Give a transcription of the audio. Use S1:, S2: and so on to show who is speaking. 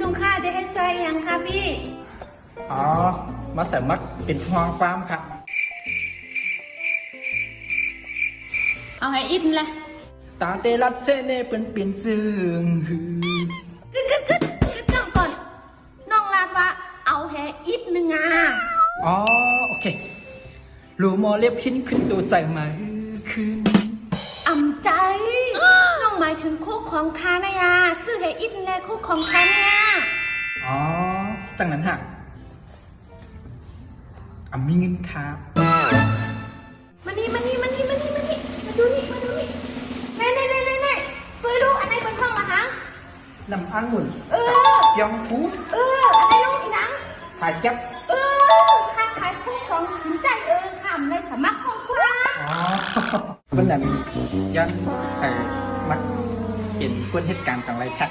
S1: สุงค่าจะให้ใจยังค่ะพี่
S2: อ๋อมาสมัครเป็นทองฟาร์มครับ
S1: เอาให้อินเลย
S2: ตาเตลัดเซเน่เป็นเปลี่ยนจึง
S1: กึดจ้องก่อนน้องลาดว่าเอาให้อิดนึงอ่ะ
S2: อ๋อโอเครูมอเล็บหินขึ้นตัวใจมาขึ้น
S1: อ่ำใจ น้องหมายถึงคู่ของคานะยาซื้อให้อิดแน่คู่ของคานะยา
S2: อ๋อจังนั้นฮะมีเงินครับ
S1: มานี่มาดูนี่เน่เปิดดูอันไหนเป็นห้องละฮะ
S2: น้ำองุ่นยองทู
S1: อันไหนลูกอีนัง
S2: สายจับ
S1: ค่าขายคู่ของสินใจค่ะในสมัครของกูละ
S2: อ๋อวันนั้นยันใส่มักเป็นก้นเหตุการณ์ของอะไรครับ